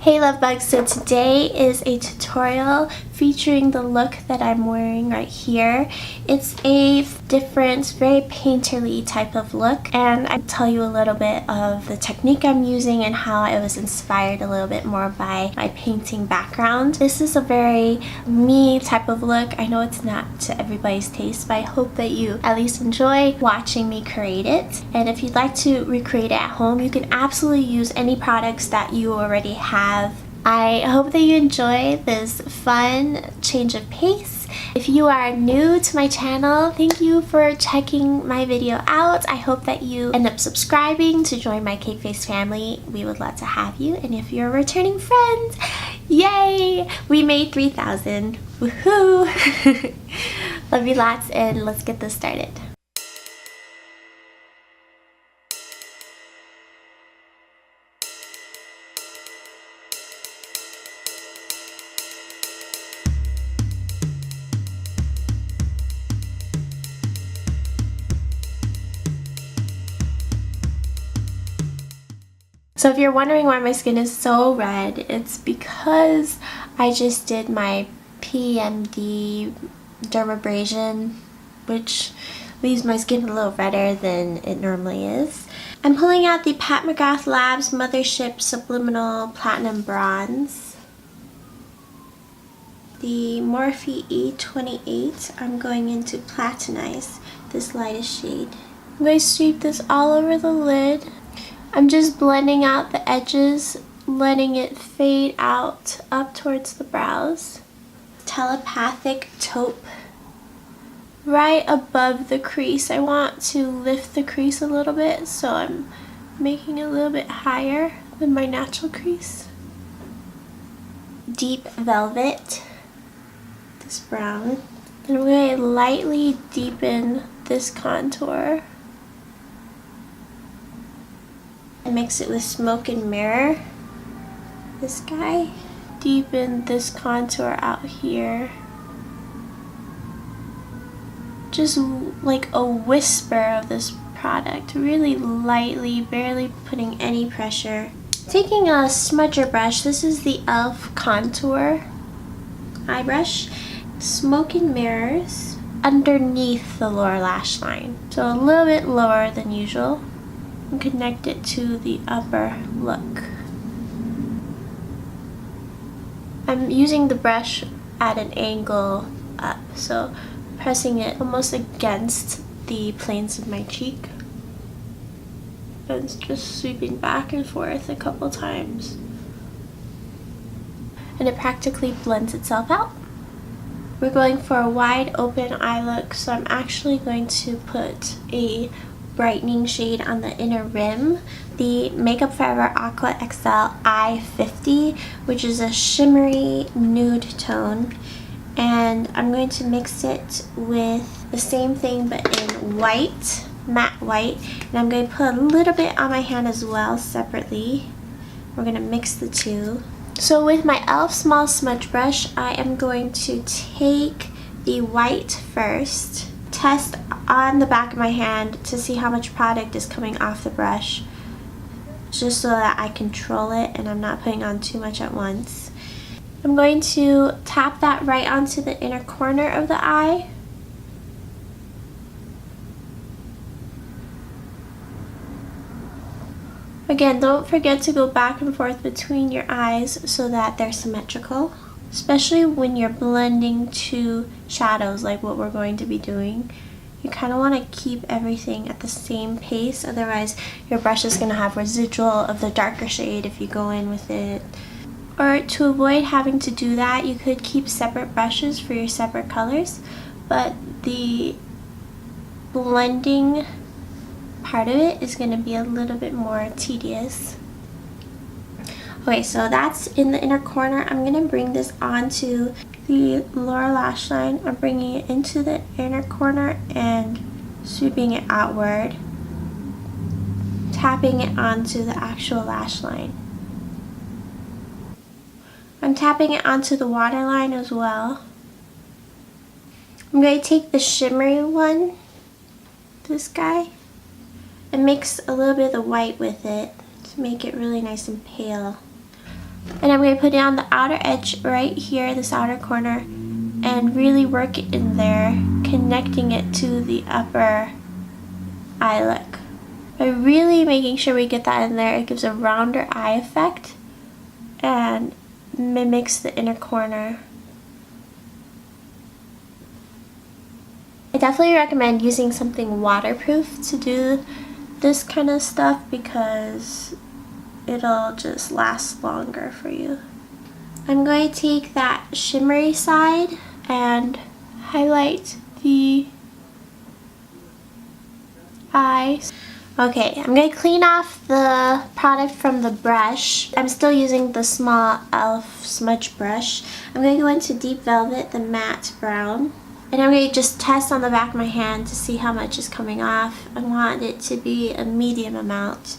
Hey Lovebugs, so today is a tutorial featuring the look that I'm wearing right here. It's a different, very painterly type of look, and I'll tell you a little bit of the technique I'm using and how I was inspired a little bit more by my painting background. This is a very me type of look. I know it's not to everybody's taste, but I hope that you at least enjoy watching me create it. And if you'd like to recreate it at home, you can absolutely use any products that you already have. I hope that you enjoy this fun change of pace. If you are new to my channel, thank you for checking my video out. I hope that you end up subscribing to join my Cake Face family. We would love to have you. And if you're a returning friend, yay! We made 3,000. Woohoo! Love you lots, and let's get this started. So if you're wondering why my skin is so red, it's because I just did my PMG dermabrasion, which leaves my skin a little redder than it normally is. I'm pulling out the Pat McGrath Labs Mothership Subliminal Platinum Bronze. The Morphe E28, I'm going in to platinize this lightest shade. I'm going to sweep this all over the lid. I'm just blending out the edges, letting it fade out up towards the brows. Telepathic taupe right above the crease. I want to lift the crease a little bit, so I'm making it a little bit higher than my natural crease. Deep Velvet, this brown. And I'm going to lightly deepen this contour. Mix it with Smoke and Mirror, this guy. Deepen this contour out here. Just like a whisper of this product, really lightly, barely putting any pressure. Taking a smudger brush, this is the e.l.f. Contour eye brush. Smoke and Mirrors underneath the lower lash line, so a little bit lower than usual. And connect it to the upper look. I'm using the brush at an angle up, so pressing it almost against the planes of my cheek. And it's just sweeping back and forth a couple times. And it practically blends itself out. We're going for a wide open eye look, so I'm actually going to put a brightening shade on the inner rim, the Makeup Forever Aqua XL I-50, which is a shimmery nude tone, and I'm going to mix it with the same thing but in white, matte white, and I'm going to put a little bit on my hand as well separately. We're going to mix the two. So with my e.l.f. small smudge brush, I am going to take the white first, test on the back of my hand to see how much product is coming off the brush, just so that I control it and I'm not putting on too much at once. I'm going to tap that right onto the inner corner of the eye. Again, don't forget to go back and forth between your eyes so that they're symmetrical, especially when you're blending two shadows like what we're going to be doing. You kind of want to keep everything at the same pace, otherwise your brush is going to have residual of the darker shade if you go in with it. Or to avoid having to do that, you could keep separate brushes for your separate colors, but the blending part of it is going to be a little bit more tedious. Okay, so that's in the inner corner. I'm going to bring this onto the lower lash line. I'm bringing it into the inner corner and sweeping it outward, tapping it onto the actual lash line. I'm tapping it onto the waterline as well. I'm going to take the shimmery one, this guy, and mix a little bit of the white with it to make it really nice and pale. And I'm going to put it on the outer edge right here, this outer corner, and really work it in there, connecting it to the upper eye look. By really making sure we get that in there, it gives a rounder eye effect and mimics the inner corner. I definitely recommend using something waterproof to do this kind of stuff because it'll just last longer for you. I'm going to take that shimmery side and highlight the eyes. Okay, I'm going to clean off the product from the brush. I'm still using the small e.l.f. smudge brush. I'm going to go into Deep Velvet, the matte brown. And I'm going to just test on the back of my hand to see how much is coming off. I want it to be a medium amount.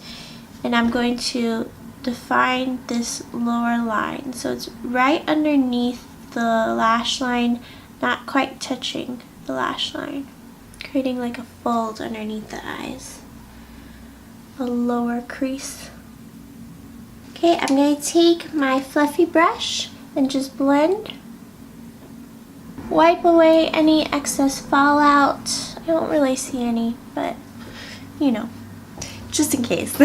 And I'm going to define this lower line. So it's right underneath the lash line, not quite touching the lash line. Creating like a fold underneath the eyes. A lower crease. Okay, I'm going to take my fluffy brush and just blend. Wipe away any excess fallout. I don't really see any, but you know, just in case.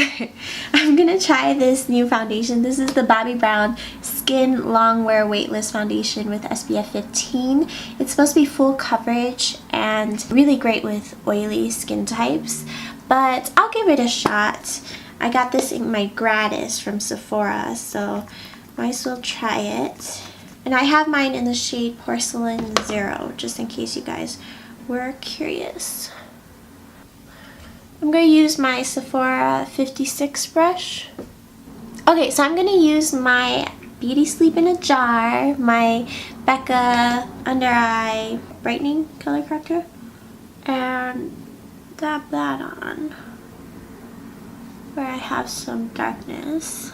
I'm gonna try this new foundation. This is the Bobbi Brown Skin Longwear Weightless Foundation with SPF 15. It's supposed to be full coverage and really great with oily skin types, but I'll give it a shot. I got this in my gratis from Sephora, so might as well try it. And I have mine in the shade Porcelain 0, just in case you guys were curious. I'm going to use my Sephora 56 brush. Okay, so I'm going to use my Beauty Sleep in a Jar, my Becca Under Eye Brightening Color Corrector, and dab that on where I have some darkness.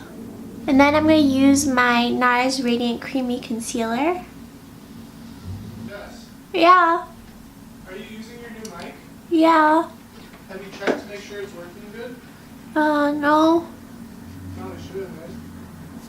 And then I'm going to use my Nars Radiant Creamy Concealer. Yes. Yeah. Are you using your new mic? Yeah. Have you checked to make sure it's working good? No. No, it should have, right?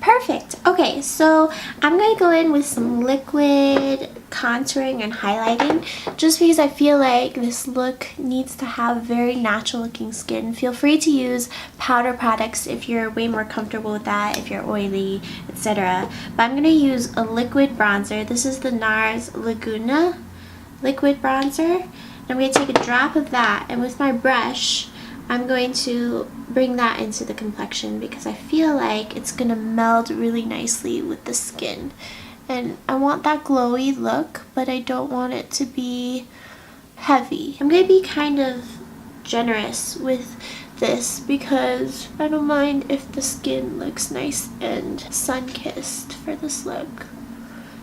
Perfect. Okay, so I'm going to go in with some liquid contouring and highlighting just because I feel like this look needs to have very natural looking skin. Feel free to use powder products if you're way more comfortable with that, if you're oily, etc. But I'm going to use a liquid bronzer. This is the Nars Laguna liquid bronzer. I'm going to take a drop of that, and with my brush I'm going to bring that into the complexion because I feel like it's going to meld really nicely with the skin. And I want that glowy look, but I don't want it to be heavy. I'm going to be kind of generous with this because I don't mind if the skin looks nice and sun-kissed for this look.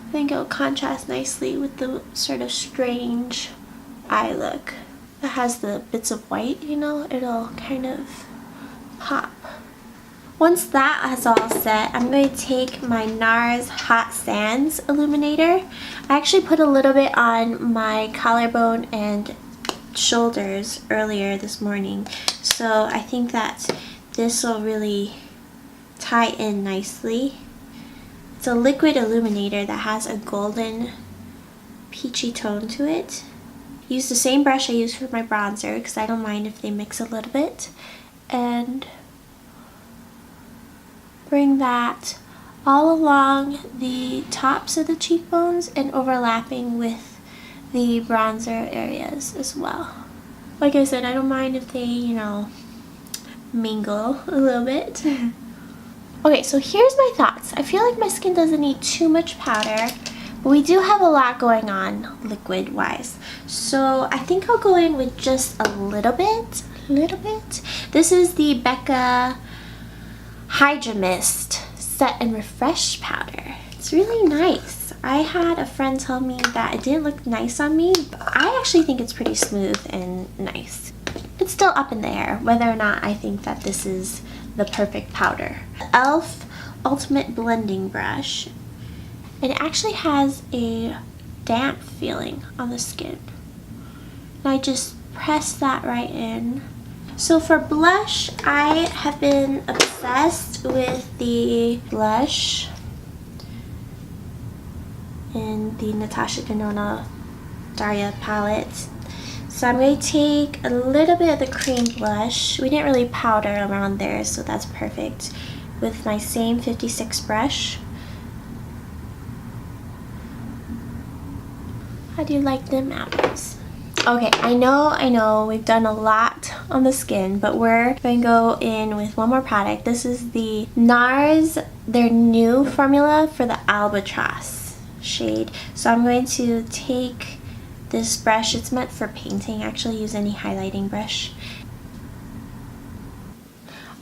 I think it'll contrast nicely with the sort of strange eye look that has the bits of white, you know, it'll kind of pop. Once that is all set, I'm going to take my Nars Hot Sands Illuminator. I actually put a little bit on my collarbone and shoulders earlier this morning, so I think that this will really tie in nicely. It's a liquid illuminator that has a golden peachy tone to it. Use the same brush I use for my bronzer because I don't mind if they mix a little bit, and bring that all along the tops of the cheekbones and overlapping with the bronzer areas as well. Like I said, I don't mind if they, you know, mingle a little bit. Okay, so here's my thoughts. I feel like my skin doesn't need too much powder, but we do have a lot going on liquid wise. So I think I'll go in with just a little bit. This is the Becca Hydra Mist Set and Refresh Powder. It's really nice. I had a friend tell me that it didn't look nice on me, but I actually think it's pretty smooth and nice. It's still up in the air whether or not I think that this is the perfect powder. e.l.f. Ultimate Blending Brush. And it actually has a damp feeling on the skin. And I just press that right in So for blush, I have been obsessed with the blush in the Natasha Denona Daria palette. So I'm going to take a little bit of the cream blush. We didn't really powder around there, so that's perfect. With my same 56 brush. How do you like them apples? Okay, I know, we've done a lot on the skin, but we're going to go in with one more product. This is the Nars, their new formula for the Albatross shade. So I'm going to take this brush. It's meant for painting. Actually, use any highlighting brush.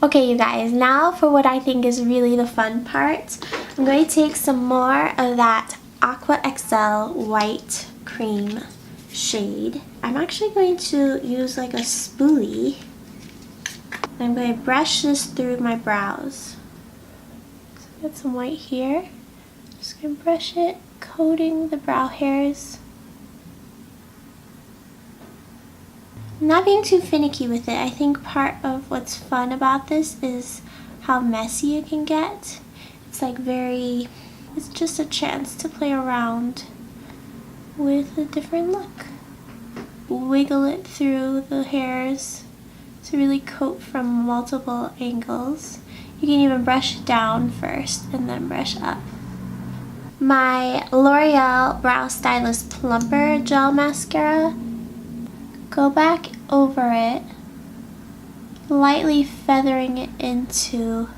Okay, you guys, now for what I think is really the fun part. I'm going to take some more of that Aqua XL white cream shade. I'm actually going to use like a spoolie. I'm going to brush this through my brows. So I got some white here. Just going to brush it, coating the brow hairs. I'm not being too finicky with it. I think part of what's fun about this is how messy it can get. It's like it's just a chance to play around with a different look. Wiggle it through the hairs to really coat from multiple angles. You can even brush down first and then brush up. My L'Oreal Brow Stylist Plumper Gel Mascara. Go back over it, lightly feathering it into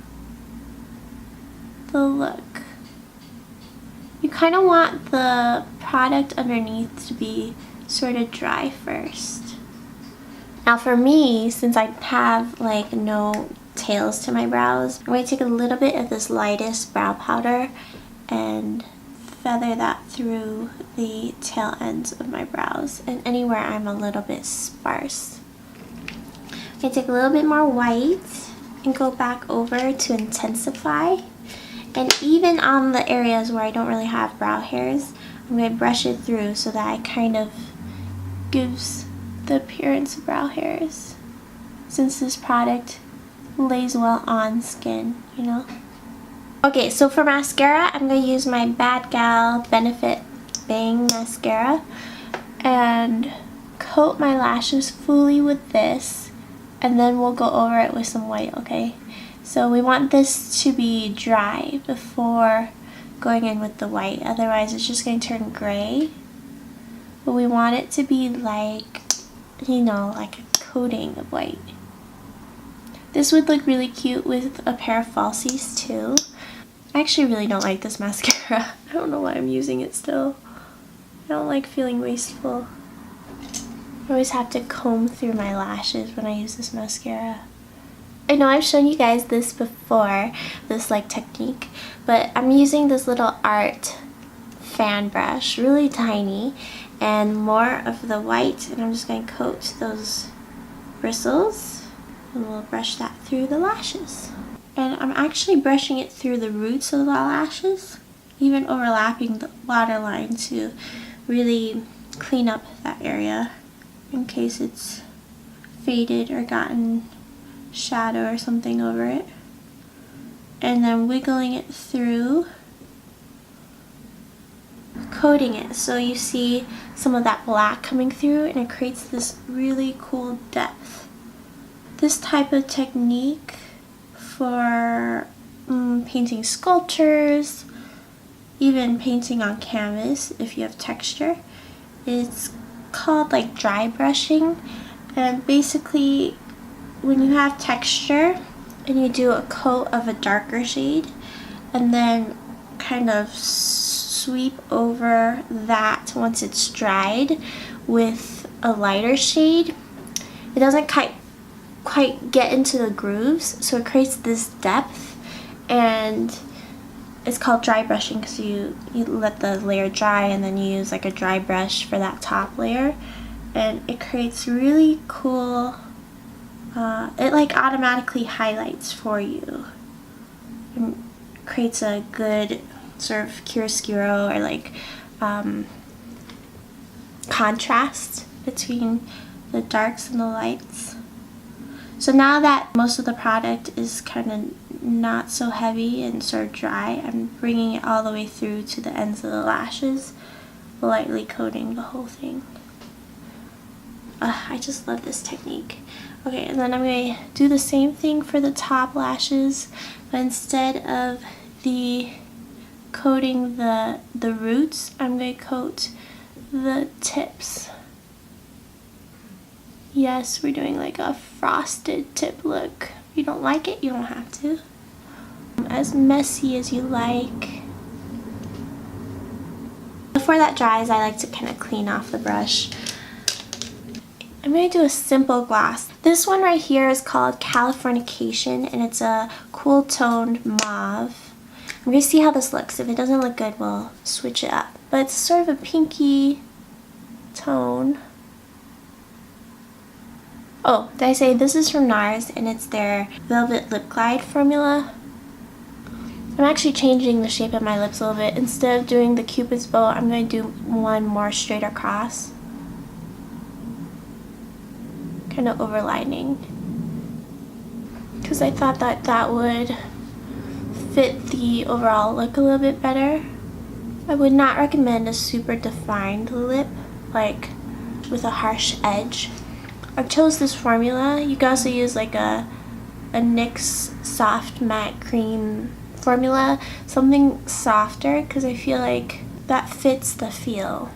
the look. You kind of want the product underneath to be sort of dry first. Now for me, since I have like no tails to my brows, I'm going to take a little bit of this lightest brow powder and feather that through the tail ends of my brows and anywhere I'm a little bit sparse. I'm going to take a little bit more white and go back over to intensify. And even on the areas where I don't really have brow hairs, I'm going to brush it through so that it kind of gives the appearance of brow hairs, since this product lays well on skin, you know. Okay, so for mascara, I'm going to use my Bad Gal Benefit Bang Mascara and coat my lashes fully with this, and then we'll go over it with some white, okay? So we want this to be dry before going in with the white, otherwise it's just going to turn gray. But we want it to be like, you know, like a coating of white. This would look really cute with a pair of falsies too. I actually really don't like this mascara. I don't know why I'm using it still. I don't like feeling wasteful. I always have to comb through my lashes when I use this mascara. I know I've shown you guys this before, this like technique, but I'm using this little art fan brush, really tiny, and more of the white, and I'm just going to coat those bristles, and we'll brush that through the lashes. And I'm actually brushing it through the roots of the lashes, even overlapping the waterline to really clean up that area in case it's faded or gotten shadow or something over it. And then wiggling it through, coating it so you see some of that black coming through, and it creates this really cool depth. This type of technique for painting sculptures, even painting on canvas if you have texture, it's called like dry brushing. And basically when you have texture and you do a coat of a darker shade and then kind of sweep over that once it's dried with a lighter shade, it doesn't quite get into the grooves, so it creates this depth. And it's called dry brushing because you let the layer dry and then you use like a dry brush for that top layer, and it creates really cool, it like automatically highlights for you and creates a good sort of chiaroscuro or like contrast between the darks and the lights. So now that most of the product is kind of not so heavy and sort of dry, I'm bringing it all the way through to the ends of the lashes, lightly coating the whole thing. I just love this technique. Okay, and then I'm going to do the same thing for the top lashes, but instead of the coating the roots, I'm going to coat the tips. Yes, we're doing like a frosted tip look. If you don't like it, you don't have to. As messy as you like. Before that dries, I like to kind of clean off the brush. I'm going to do a simple gloss. This one right here is called Californication, and it's a cool toned mauve. I'm going to see how this looks. If it doesn't look good, we'll switch it up. But it's sort of a pinky tone. Oh, did I say this is from Nars, and it's their Velvet Lip Glide formula. I'm actually changing the shape of my lips a little bit. Instead of doing the Cupid's bow, I'm going to do one more straight across. Kind of overlining. Because I thought that that would fit the overall look a little bit better. I would not recommend a super defined lip, like with a harsh edge. I chose this formula. You can also use like a NYX soft matte cream formula, something softer, because I feel like that fits the feel.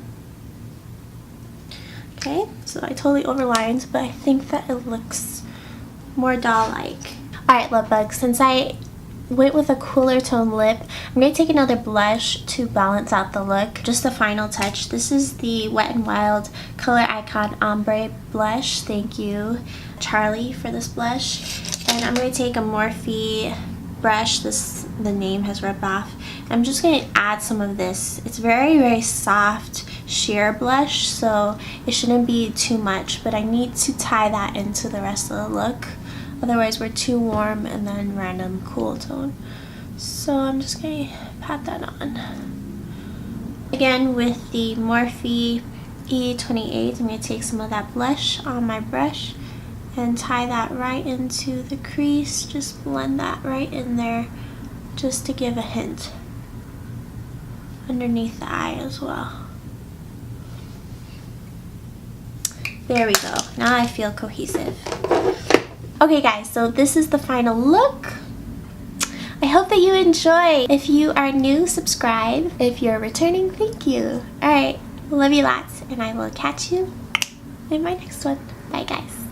Okay, so I totally overlined, but I think that it looks more doll-like. Alright, love bugs, since I went with a cooler tone lip, I'm going to take another blush to balance out the look. Just a final touch. This is the Wet n Wild Color Icon Ombre blush. Thank you, Charlie, for this blush. And I'm going to take a Morphe brush. The name has rubbed off. I'm just going to add some of this. It's very, very soft sheer blush, so it shouldn't be too much, but I need to tie that into the rest of the look. Otherwise we're too warm and then random cool tone. So I'm just going to pat that on. Again, with the Morphe E28, I'm going to take some of that blush on my brush and tie that right into the crease. Just blend that right in there just to give a hint underneath the eye as well. There we go. Now I feel cohesive. Okay guys, so this is the final look. I hope that you enjoy. If you are new, subscribe. If you're returning, thank you. Alright, love you lots, and I will catch you in my next one. Bye guys.